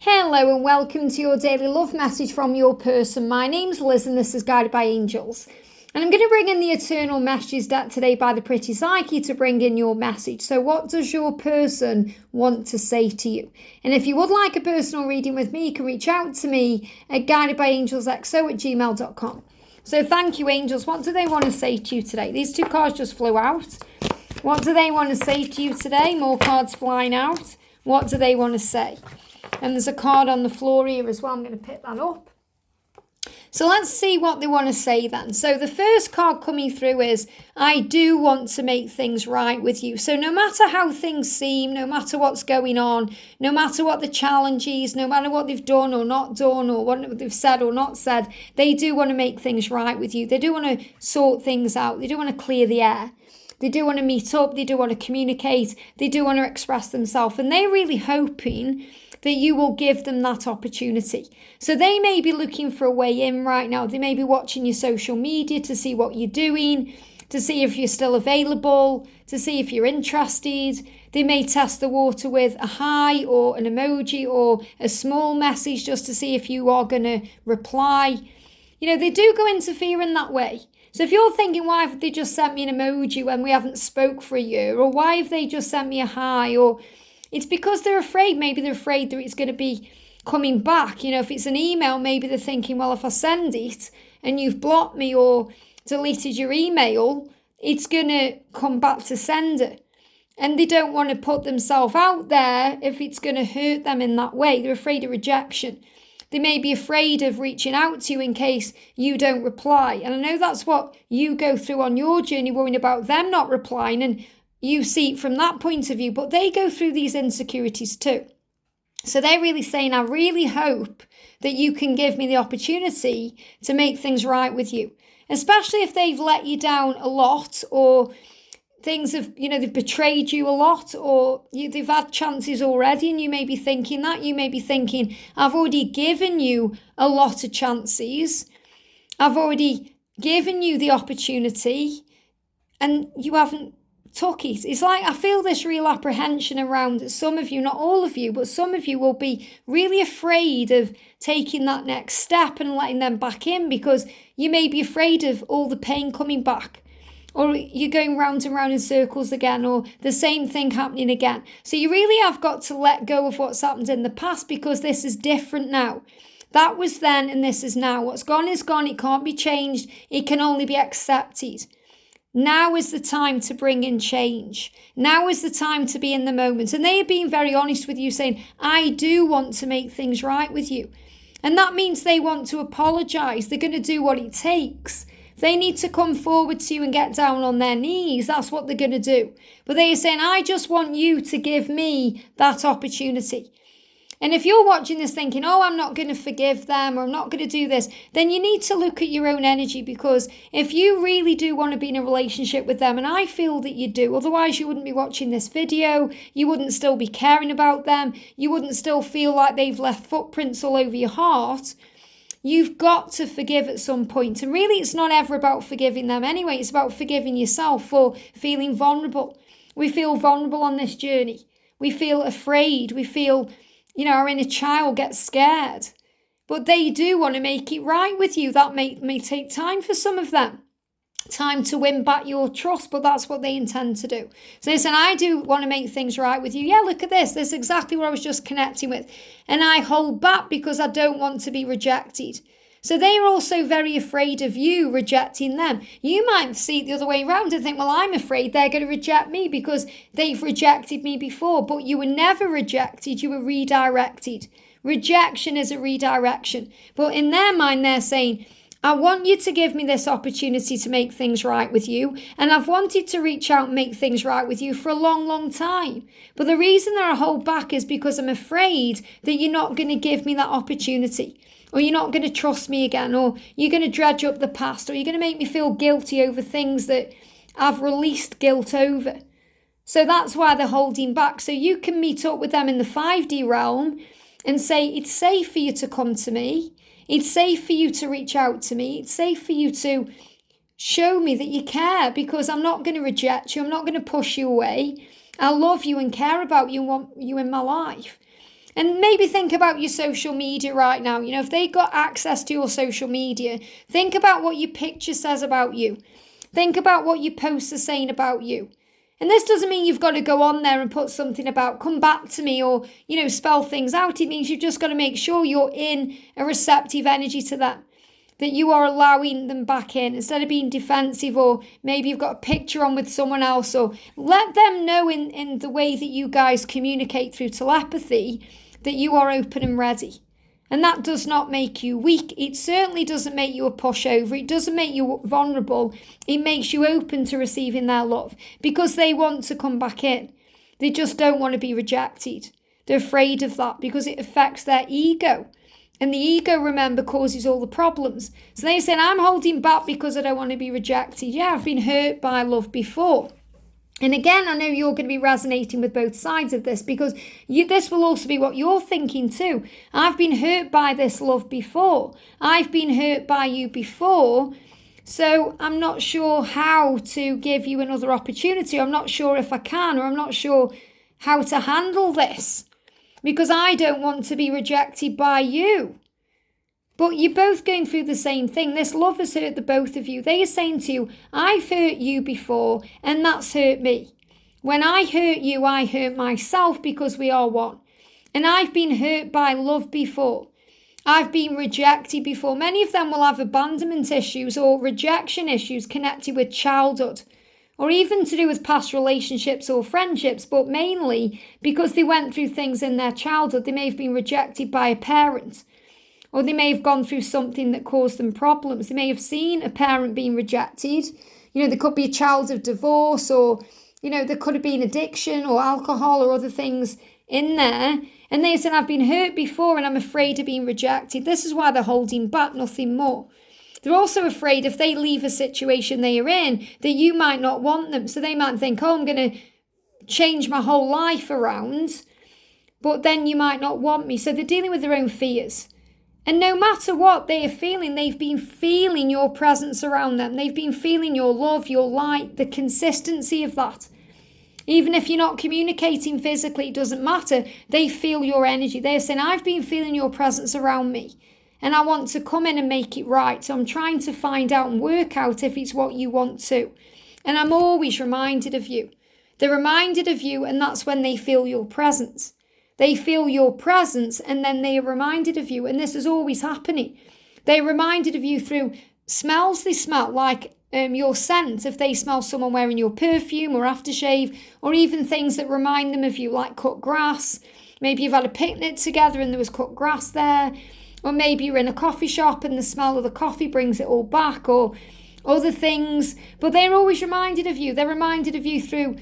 Hello and welcome to your daily love message from your person. My name's Liz and this is Guided by Angels. And I'm going to bring in the Eternal Messages deck today by the Pretty Psyche to bring in your message. So what does your person want to say to you? And if you would like a personal reading with me, you can reach out to me at guidedbyangelsxo@gmail.com. So thank you, angels. What do they want to say to you today? These two cards just flew out. What do they want to say to you today? More cards flying out. What do they want to say? And there's a card on the floor here as well. I'm going to pick that up. So let's see what they want to say then. So the first card coming through is, I do want to make things right with you. So no matter how things seem, no matter what's going on, no matter what the challenge is, no matter what they've done or not done or what they've said or not said, they do want to make things right with you. They do want to sort things out. They do want to clear the air. They do want to meet up. They do want to communicate. They do want to express themselves. And they're really hoping that you will give them that opportunity. So they may be looking for a way in right now. They may be watching your social media to see what you're doing, to see if you're still available, to see if you're interested. They may test the water with a hi or an emoji or a small message just to see if you are going to reply. You know, they do go interfere in that way. So if you're thinking, why have they just sent me an emoji when we haven't spoke for a year? Or why have they just sent me a hi? Or it's because they're afraid. Maybe they're afraid that it's going to be coming back. You know, if it's an email, maybe they're thinking, well, if I send it and you've blocked me or deleted your email, it's going to come back to sender. And they don't want to put themselves out there if it's going to hurt them in that way. They're afraid of rejection. They may be afraid of reaching out to you in case you don't reply. And I know that's what you go through on your journey, worrying about them not replying, and you see it from that point of view, but they go through these insecurities too. So they're really saying, I really hope that you can give me the opportunity to make things right with you, especially if they've let you down a lot or things have, they've betrayed you a lot or they've had chances already and you may be thinking that. You may be thinking, I've already given you a lot of chances. I've already given you the opportunity and you haven't took it. It's like I feel this real apprehension around some of you, not all of you, but some of you will be really afraid of taking that next step and letting them back in because you may be afraid of all the pain coming back, or you're going round and round in circles again, or the same thing happening again. So you really have got to let go of what's happened in the past because this is different now. That was then and this is now. What's gone is gone. It can't be changed. It can only be accepted. Now is the time to bring in change. Now is the time to be in the moment. And they are being very honest with you, saying, I do want to make things right with you. And that means they want to apologise. They're going to do what it takes. They need to come forward to you and get down on their knees. That's what they're going to do. But they are saying, I just want you to give me that opportunity. And if you're watching this thinking, oh, I'm not going to forgive them or I'm not going to do this, then you need to look at your own energy, because if you really do want to be in a relationship with them, and I feel that you do, otherwise you wouldn't be watching this video, you wouldn't still be caring about them, you wouldn't still feel like they've left footprints all over your heart, you've got to forgive at some point. And really it's not ever about forgiving them anyway, it's about forgiving yourself for feeling vulnerable. We feel vulnerable on this journey. We feel afraid. We feel our inner child gets scared. But they do want to make it right with you. That may take time for some of them. Time to win back your trust, but that's what they intend to do. So they said, I do want to make things right with you. Yeah, look at this. This is exactly what I was just connecting with. And I hold back because I don't want to be rejected. So they're also very afraid of you rejecting them. You might see it the other way around and think, well, I'm afraid they're going to reject me because they've rejected me before. But you were never rejected, you were redirected. Rejection is a redirection. But in their mind, they're saying, I want you to give me this opportunity to make things right with you. And I've wanted to reach out and make things right with you for a long, long time. But the reason that I hold back is because I'm afraid that you're not going to give me that opportunity. Or you're not going to trust me again, or you're going to dredge up the past, or you're going to make me feel guilty over things that I've released guilt over. So that's why they're holding back. So you can meet up with them in the 5D realm and say, it's safe for you to come to me. It's safe for you to reach out to me. It's safe for you to show me that you care, because I'm not going to reject you. I'm not going to push you away. I love you and care about you and want you in my life. And maybe think about your social media right now. You know, if they got access to your social media, think about what your picture says about you. Think about what your posts are saying about you. And this doesn't mean you've got to go on there and put something about come back to me or, you know, spell things out. It means you've just got to make sure you're in a receptive energy to them, that you are allowing them back in instead of being defensive, or maybe you've got a picture on with someone else, or let them know in the way that you guys communicate through telepathy that you are open and ready. And that does not make you weak. It certainly doesn't make you a pushover. It doesn't make you vulnerable. It makes you open to receiving their love because they want to come back in. They just don't want to be rejected. They're afraid of that because it affects their ego. And the ego, remember, causes all the problems. So they say, I'm holding back because I don't want to be rejected. Yeah, I've been hurt by love before. And again, I know you're going to be resonating with both sides of this because this will also be what you're thinking too. I've been hurt by this love before. I've been hurt by you before. So I'm not sure how to give you another opportunity. I'm not sure if I can, or I'm not sure how to handle this because I don't want to be rejected by you. But you're both going through the same thing. This love has hurt the both of you. They are saying to you, I've hurt you before, and that's hurt me. When I hurt you, I hurt myself because we are one. And I've been hurt by love before. I've been rejected before. Many of them will have abandonment issues or rejection issues connected with childhood, or even to do with past relationships or friendships, but mainly because they went through things in their childhood. They may have been rejected by a parent, or they may have gone through something that caused them problems. They may have seen a parent being rejected. You know, there could be a child of divorce, or, you know, there could have been addiction or alcohol or other things in there. And they said, I've been hurt before and I'm afraid of being rejected. This is why they're holding back, nothing more. They're also afraid if they leave a situation they are in, that you might not want them. So they might think, oh, I'm going to change my whole life around, but then you might not want me. So they're dealing with their own fears. And no matter what they are feeling, they've been feeling your presence around them. They've been feeling your love, your light, the consistency of that. Even if you're not communicating physically, it doesn't matter. They feel your energy. They're saying, I've been feeling your presence around me, and I want to come in and make it right. So I'm trying to find out and work out if it's what you want to. And I'm always reminded of you. They're reminded of you, and that's when they feel your presence. They feel your presence and then they are reminded of you. And this is always happening. They're reminded of you through smells they smell, like your scent, if they smell someone wearing your perfume or aftershave, or even things that remind them of you, like cut grass. Maybe you've had a picnic together and there was cut grass there. Or maybe you're in a coffee shop and the smell of the coffee brings it all back, or other things. But they're always reminded of you. They're reminded of you through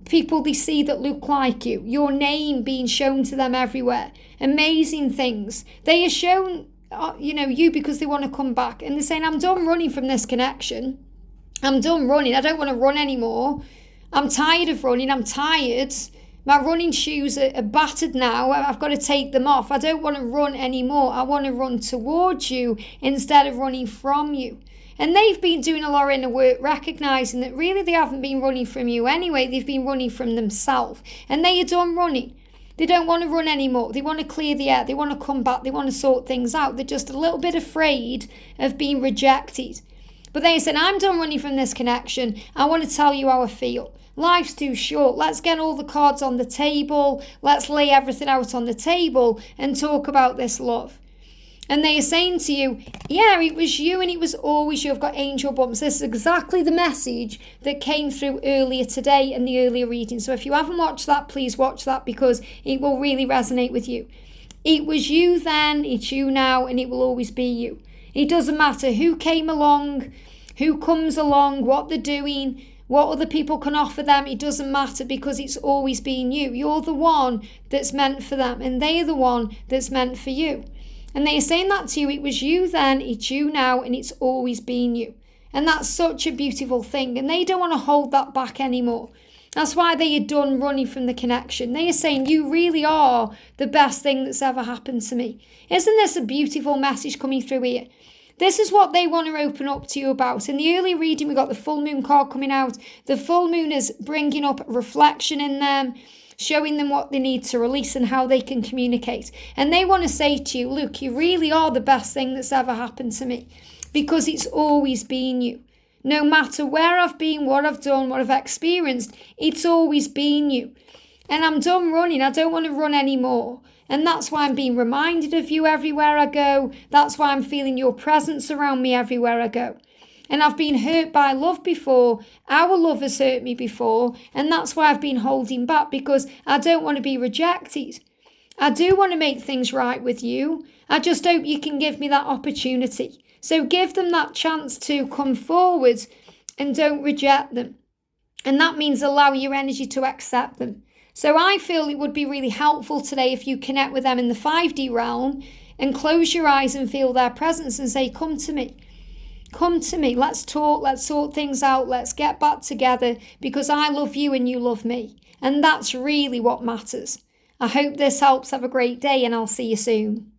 people they see that look like you, your name being shown to them everywhere, amazing things. They are shown, you because they want to come back. And they're saying, I'm done running from this connection. I'm done running. I don't want to run anymore. I'm tired of running. I'm tired. My running shoes are battered now. I've got to take them off. I don't want to run anymore. I want to run towards you instead of running from you. And they've been doing a lot of inner work, recognising that really they haven't been running from you anyway. They've been running from themselves. And they are done running. They don't want to run anymore. They want to clear the air. They want to come back. They want to sort things out. They're just a little bit afraid of being rejected. But they said, I'm done running from this connection. I want to tell you how I feel. Life's too short. Let's get all the cards on the table. Let's lay everything out on the table and talk about this love. And they are saying to you, yeah, it was you and it was always you. I've got angel bumps. This is exactly the message that came through earlier today in the earlier reading. So if you haven't watched that, please watch that because it will really resonate with you. It was you then, it's you now, and it will always be you. It doesn't matter who came along, who comes along, what they're doing, what other people can offer them. It doesn't matter because it's always been you. You're the one that's meant for them and they are the one that's meant for you. And they are saying that to you, it was you then, it's you now, and it's always been you. And that's such a beautiful thing. And they don't want to hold that back anymore. That's why they are done running from the connection. They are saying, you really are the best thing that's ever happened to me. Isn't this a beautiful message coming through here? This is what they want to open up to you about. In the early reading, we got the full moon card coming out. The full moon is bringing up reflection in them. showing them what they need to release and how they can communicate. And they want to say to you, look, you really are the best thing that's ever happened to me, because it's always been you. No matter where I've been, what I've done, what I've experienced, it's always been you. And I'm done running. I don't want to run anymore. And that's why I'm being reminded of you everywhere I go. That's why I'm feeling your presence around me everywhere I go. And I've been hurt by love before. Our love has hurt me before. And that's why I've been holding back, because I don't want to be rejected. I do want to make things right with you. I just hope you can give me that opportunity. So give them that chance to come forward and don't reject them. And that means allow your energy to accept them. So I feel it would be really helpful today if you connect with them in the 5D realm and close your eyes and feel their presence and say, come to me. Come to me. Let's talk. Let's sort things out. Let's get back together, because I love you and you love me. And that's really what matters. I hope this helps. Have a great day, and I'll see you soon.